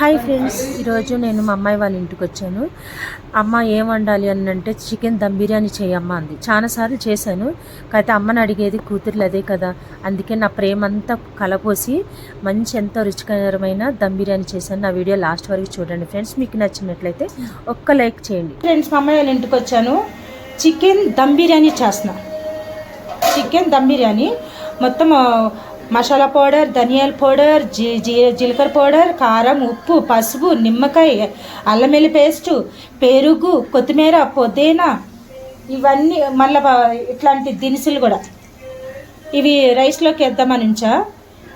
Hi friends, ఈరోజు నేను మా అమ్మాయి వాళ్ళ ఇంటికి వచ్చాను. అమ్మ ఏం వండాలి అని అంటే చికెన్ దమ్ బిర్యానీ చేయమ్మ అంది. చాలాసార్లు చేశాను, కాకపోతే అమ్మని అడిగేది కూతుర్లు అదే కదా. అందుకే నా ప్రేమ అంతా కలపోసి మంచి ఎంతో రుచికరమైన దమ్ బిర్యానీ చేశాను. నా వీడియో లాస్ట్ వరకు చూడండి ఫ్రెండ్స్. మీకు నచ్చినట్లయితే ఒక్క లైక్ చేయండి. ఫ్రెండ్స్, మా అమ్మాయి వాళ్ళ ఇంటికి వచ్చాను. చికెన్ దమ్ బిర్యానీ చేస్తున్నా. చికెన్ దమ్ బిర్యానీ మొత్తం మసాలా పౌడర్, ధనియాల పౌడర్, జీలకర్ర పౌడర్, కారం, ఉప్పు, పసుపు, నిమ్మకాయ, అల్లం వెల్లుల్లి పేస్టు, పెరుగు, కొత్తిమీర, పుదీనా, ఇవన్నీ మళ్ళీ ఇట్లాంటి దినుసులు కూడా ఇవి రైస్లోకి వేద్దామని ఉంచా.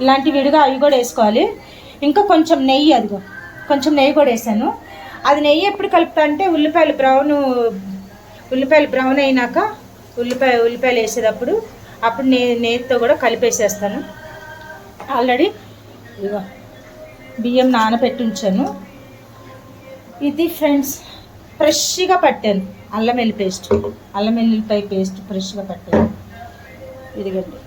ఇలాంటి విడిగా అవి కూడా వేసుకోవాలి. ఇంకా కొంచెం నెయ్యి, అదిగో కొంచెం నెయ్యి కూడా వేసాను. అది నెయ్యి ఎప్పుడు కలుపుతా అంటే ఉల్లిపాయలు బ్రౌన్ అయినాక ఉల్లిపాయలు వేసేటప్పుడు అప్పుడు నెయ్యితో కూడా కలిపేసేస్తాను. ఆల్రెడీ ఇదిగో బియ్యం నానబెట్టి ఉంచాను. ఇది ఫ్రెండ్స్ ఫ్రెష్గా పట్టాను అల్లం వెల్లుల్లిపాయ పేస్ట్ ఫ్రెష్గా పట్టాను. ఇదిగండి,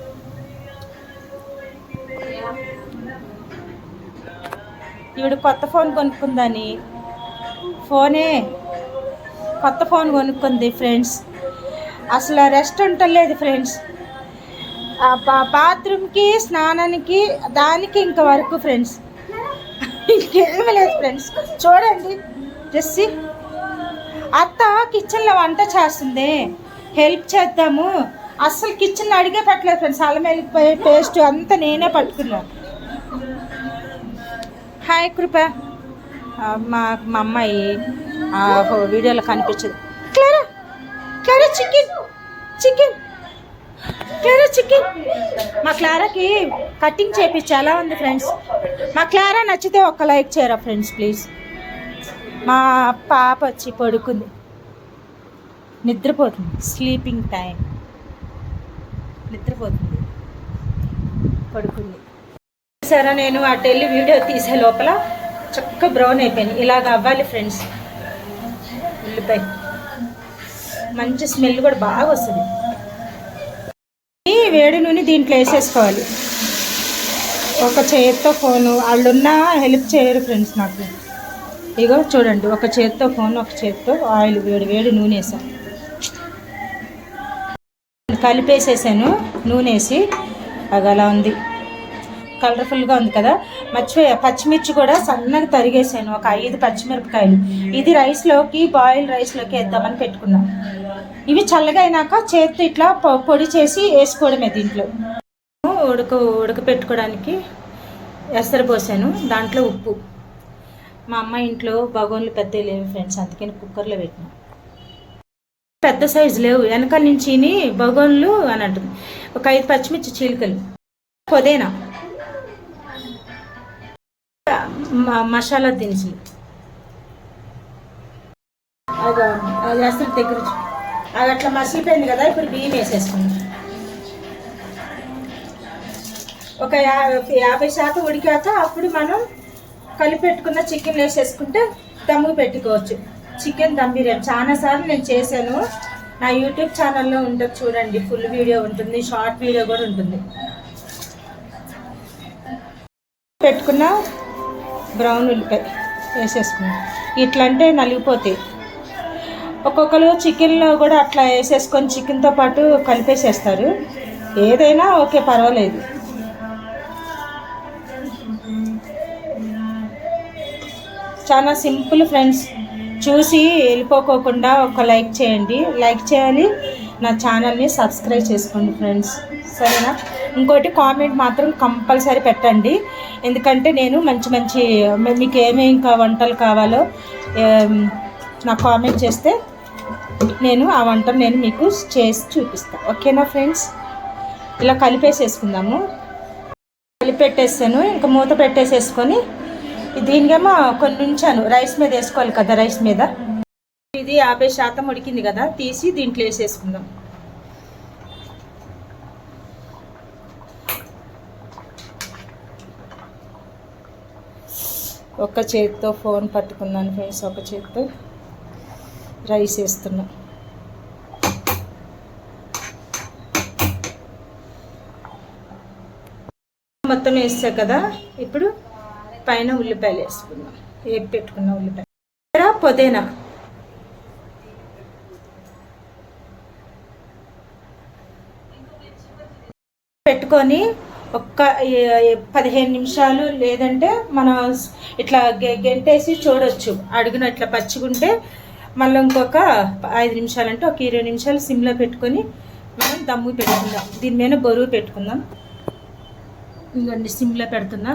ఈవిడ కొత్త ఫోన్ కొనుక్కుందని కొత్త ఫోన్ కొనుక్కుంది ఫ్రెండ్స్. అసలు రెస్ట్ ఉండలేదు ఫ్రెండ్స్. బాత్రూమ్కి, స్నానానికి, దానికి ఇంకా వరకు ఫ్రెండ్స్ ఇంకేమీ లేదు ఫ్రెండ్స్. చూడండి, జెస్సీ అత్త కిచెన్లో వంట చేస్తుంది, హెల్ప్ చేద్దాము. అస్సలు కిచెన్లో అడిగే పట్టలేదు ఫ్రెండ్స్. అల్లం వెల్లుల్లిపాయ పేస్ట్ అంతా నేనే పట్టుకున్నాను. హాయ్ కృప, మా అమ్మాయి వీడియోలో కనిపించదు. క్లారా చికెన్ మా క్లారాకి కటింగ్ చేయించి ఎలా ఉంది ఫ్రెండ్స్? మా క్లారా నచ్చితే ఒక్క లైక్ చేయరా ఫ్రెండ్స్ ప్లీజ్. మా పాప వచ్చి పడుకుంది, నిద్రపోతుంది, స్లీపింగ్ టైం, నిద్రపోతుంది, పడుకుంది. సరే, నేను అటు వెళ్ళి వీడియో తీసే లోపల చక్కగా బ్రౌన్ అయిపోయింది. ఇలాగ అవ్వాలి ఫ్రెండ్స్. ఉల్లిపాయ మంచి స్మెల్ కూడా బాగా వస్తుంది. వేడి నూనె దీంట్లో వేసేసుకోవాలి. ఒక చేతితో ఫోను, వాళ్ళున్నా హెల్ప్ చేయరు ఫ్రెండ్స్ నాకు. ఇగో చూడండి, ఒక చేతితో ఫోన్, ఒక చేతితో ఆయిల్, వేడి నూనె వేసాను, కలిపేసేసాను. నూనె వేసి అది అలా ఉంది, కలర్ఫుల్గా ఉంది కదా. పచ్చిమిర్చి కూడా సన్నగా తరిగేసాను, ఒక 5 పచ్చిమిరపకాయలు. ఇది బాయిల్ రైస్లోకి వేద్దామని పెట్టుకున్నాను. ఇవి చల్లగా అయినాక చేతితో ఇట్లా పొడి చేసి వేసుకోవడమే. దీంట్లో ఉడకపెట్టుకోవడానికి ఎసరు పోసాను, దాంట్లో ఉప్పు. మా అమ్మ ఇంట్లో బగోన్లు పెద్దవి లేవు ఫ్రెండ్స్, అందుకని కుక్కర్లో పెట్టిన. పెద్ద సైజు లేవు, వెనకాల నుంచి బగోన్లు అని అంటుంది. ఒక 5 పచ్చిమిర్చి చీలికలు, పుదీనా, మసాలా దినుసులు, అది అసలు దగ్గర అది అట్లా మసిలిపోయింది కదా. ఇప్పుడు బియ్యం వేసేసుకున్నాం. ఒక 50% ఉడికాక అప్పుడు మనం కలిపెట్టుకున్న చికెన్ వేసేసుకుంటే దమ్ము పెట్టుకోవచ్చు. చికెన్ దమ్ బిర్యానీ చాలాసార్లు నేను చేశాను. నా యూట్యూబ్ ఛానల్లో ఉంటుంది చూడండి, ఫుల్ వీడియో ఉంటుంది, షార్ట్ వీడియో కూడా ఉంటుంది. పెట్టుకున్న బ్రౌన్ ఉల్లిపాయ వేసేసుకున్నాం. ఇట్లా అంటే నలిగిపోతాయి. ఒక్కొక్కరు చికెన్లో కూడా అట్లా వేసేసుకొని చికెన్తో పాటు కలిపేసేస్తారు. ఏదైనా ఓకే, పర్వాలేదు. చాలా సింపుల్ ఫ్రెండ్స్. చూసి వెళ్ళిపోకోకుండా ఒక లైక్ చేయండి, లైక్ చేయాలి. నా ఛానల్ని సబ్స్క్రైబ్ చేసుకోండి ఫ్రెండ్స్, సరేనా? ఇంకోటి కామెంట్ మాత్రం కంపల్సరీ పెట్టండి, ఎందుకంటే నేను మంచి మీకు ఏమేమి వంటలు కావాలో నాకు కామెంట్ చేస్తే నేను ఆ వంటను మీకు చేసి చూపిస్తాను. ఓకేనా ఫ్రెండ్స్? ఇలా కలిపేసేసుకుందాము. కలిపెట్టేసాను, ఇంకా మూత పెట్టేసేసుకొని దీనికేమో కొన్ని ఉంచాను. రైస్ మీద వేసుకోవాలి కదా, రైస్ మీద. ఇది 50% ఉడికింది కదా, తీసి దీంట్లో వేసేసుకుందాం. ఒక చేతితో ఫోన్ పట్టుకున్నాను ఫ్రెండ్స్, ఒక చేతితో రైస్ వేస్తున్నా. మొత్తం వేస్తా కదా. ఇప్పుడు పైన ఉల్లిపాయలు వేసుకుందాం, వేపి పెట్టుకున్న ఉల్లిపాయ, పుదీనా, పెట్టుకొని ఒక్క 15 నిమిషాలు, లేదంటే మనం ఇట్లా గెంటేసి చూడొచ్చు. అడుగున ఇట్లా పచ్చిగుంటే మళ్ళీ ఇంకొక 5 నిమిషాలు, అంటే ఒక 20 నిమిషాలు సిమ్లో పెట్టుకొని మనం దమ్ము పెట్టుకుందాం. దీని మీద బరువు పెట్టుకుందాం. ఇంకొన్ని సిమ్లో పెడుతున్నా.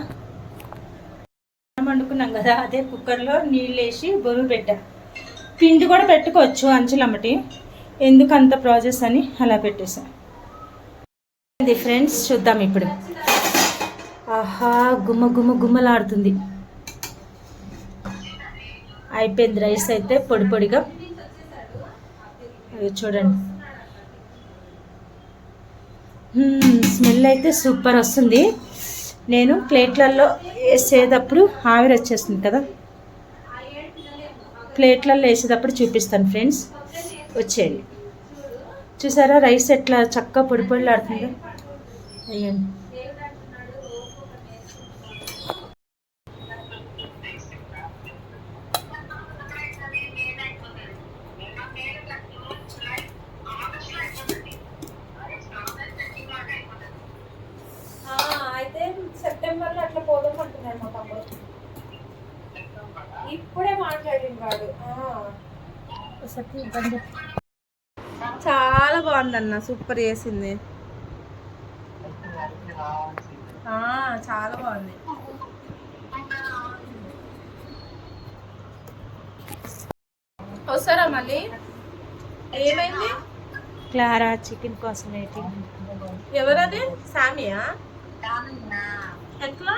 వండుకున్నాం కదా, అదే కుక్కర్లో నీళ్ళు వేసి బరువు పెట్టా. పిండి కూడా పెట్టుకోవచ్చు అంచులమ్మటి, ఎందుకు అంత ప్రాసెస్ అని అలా పెట్టేసా. ఫ్రెండ్స్ చూద్దాం ఇప్పుడు. ఆహా, గుమ్మ గుమ్మ గుమ్మలాడుతుంది. అయిపోయింది రైస్ అయితే పొడి పొడిగా. చూడండి, స్మెల్ అయితే సూపర్ వస్తుంది. నేను ప్లేట్లలో వేసేటప్పుడు ఆవిరి వచ్చేస్తుంది కదా, ప్లేట్లలో వేసేటప్పుడు చూపిస్తాను ఫ్రెండ్స్, వచ్చేయండి. చూసారా రైస్ ఎట్లా చక్కగా పొడి పొడిలాడుతుందో. అయ్యండి, అయితే సెప్టెంబర్లో అట్లా పోదాం అంటున్నాడు మా తమ్ముడు. ఇప్పుడే మాట్లాడింది వాడు. చాలా బాగుందన్న, సూపర్ చేసింది. చాలా బాగుంది. వస్తారా మళ్ళీ? ఏమైంది? క్లారా చికెన్ కోసం వెయిటింగ్. ఎవరది? సామియా? ఎట్లా?